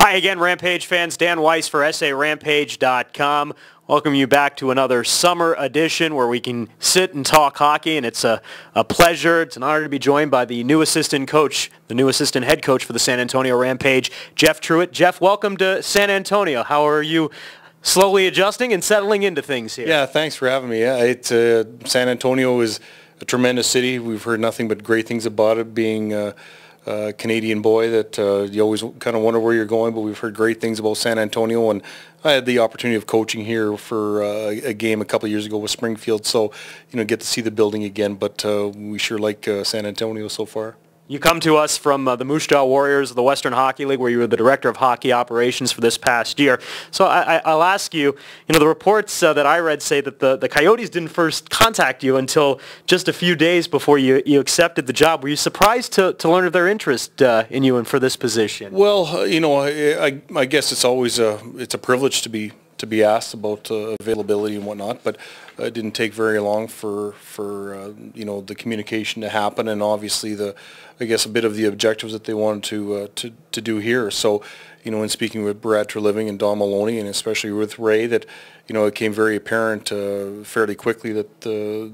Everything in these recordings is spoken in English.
Hi again, Rampage fans. Dan Weiss for SARampage.com. Welcome you back to another summer edition where we can sit and talk hockey, and it's a pleasure. It's an honor to be joined by the new assistant coach, the new assistant head coach for the San Antonio Rampage, Jeff Truitt. Jeff, welcome to San Antonio. How are you slowly adjusting and settling into things here? Yeah, thanks for having me. Yeah, San Antonio is a tremendous city. We've heard nothing but great things about it, being a Canadian boy that you always kind of wonder where you're going, but we've heard great things about San Antonio, and I had the opportunity of coaching here for a game a couple of years ago with Springfield, so get to see the building again, but we sure like San Antonio so far. You come to us from the Moose Jaw Warriors of the Western Hockey League, where you were the director of hockey operations for this past year. So I'll ask you, the reports that I read say that the Coyotes didn't first contact you until just a few days before you accepted the job. Were you surprised to learn of their interest in you and for this position? Well, I guess it's always it's a privilege to be asked about availability and whatnot, but it didn't take very long for the communication to happen, and obviously I guess a bit of the objectives that they wanted to do here. So, in speaking with Brad Treliving and Don Maloney, and especially with Ray, that it came very apparent fairly quickly that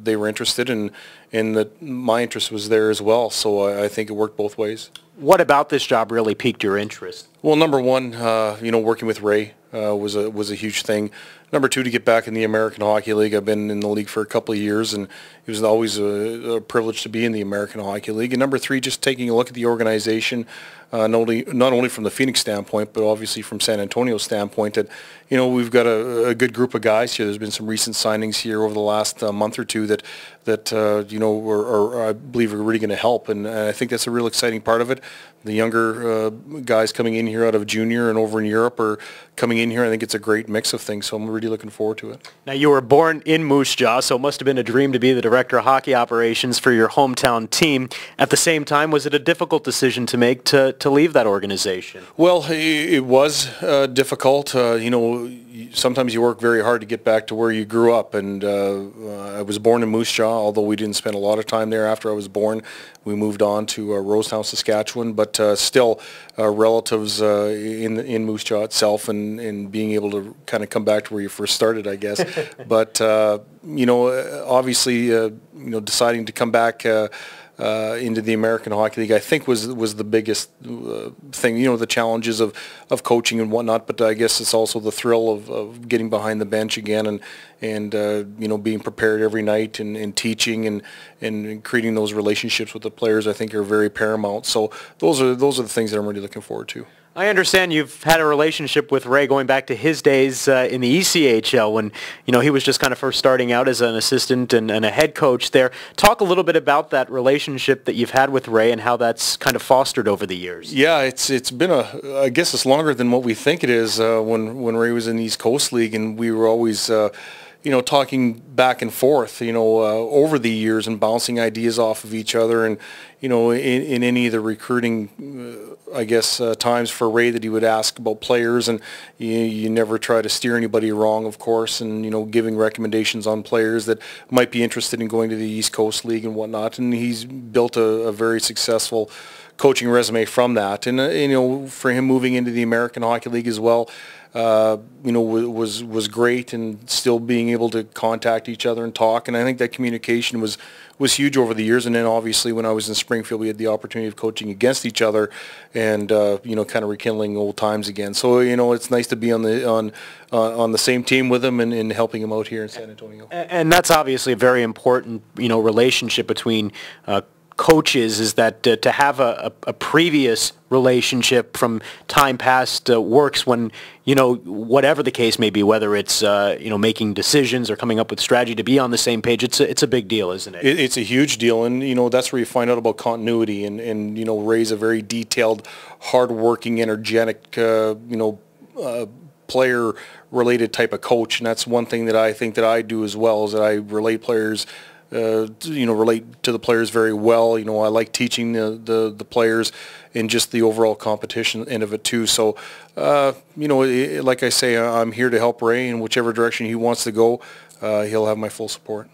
they were interested, and that my interest was there as well. So I think it worked both ways. What about this job really piqued your interest? Well, number one, working with Ray was a huge thing. Number two, to get back in the American Hockey League. I've been in the league for a couple of years, and it was always a privilege to be in the American Hockey League. And number three, just taking a look at the organization, not only from the Phoenix standpoint, but obviously from San Antonio's standpoint, that we've got a good group of guys here. There's been some recent signings here over the last month or two that I believe are really going to help, and I think that's a real exciting part of it. The younger guys coming in here out of junior and over in Europe are coming in here. I think it's a great mix of things, so I'm really looking forward to it. Now, you were born in Moose Jaw, so it must have been a dream to be the director of hockey operations for your hometown team. At the same time, was it a difficult decision to make to leave that organization? Well, it was difficult. Sometimes you work very hard to get back to where you grew up, and I was born in Moose Jaw, although we didn't spend a lot of time there after I was born. We moved on to Rosetown, Saskatchewan, but still relatives in Moose Jaw itself, and being able to kind of come back to where you first started, I guess. But, obviously, deciding to come back into the American Hockey League, I think was the biggest thing. The challenges of coaching and whatnot, but I guess it's also the thrill of getting behind the bench again, and being prepared every night, and teaching and creating those relationships with the players. I think are very paramount. So those are the things that I'm really looking forward to. I understand you've had a relationship with Ray going back to his days in the ECHL when he was just kind of first starting out as an assistant and a head coach there. Talk a little bit about that relationship that you've had with Ray and how that's kind of fostered over the years. Yeah, it's been I guess it's longer than what we think it is. When Ray was in the East Coast League, and we were always talking back and forth, over the years, and bouncing ideas off of each other, and in any of the recruiting, times for Ray that he would ask about players, and you never try to steer anybody wrong, of course, and giving recommendations on players that might be interested in going to the East Coast League and whatnot, and he's built a very successful coaching resume from that, and for him moving into the American Hockey League as well, was great, and still being able to contact each other and talk, and I think that communication was huge over the years. And then obviously when I was in Springfield, we had the opportunity of coaching against each other, and kind of rekindling old times again. So it's nice to be on the same team with him, and helping him out here in San Antonio. And that's obviously a very important relationship between coaches, is that to have a previous relationship from time past works when, whatever the case may be, whether it's, making decisions or coming up with strategy, to be on the same page. It's a big deal, isn't it? It's a huge deal, and, that's where you find out about continuity, and Ray's a very detailed, hard-working, energetic, player-related type of coach, and that's one thing that I think that I do as well, is that I relate to the players very well. I like teaching the players, and just the overall competition end of it too. So, like I say, I'm here to help Ray in whichever direction he wants to go. He'll have my full support.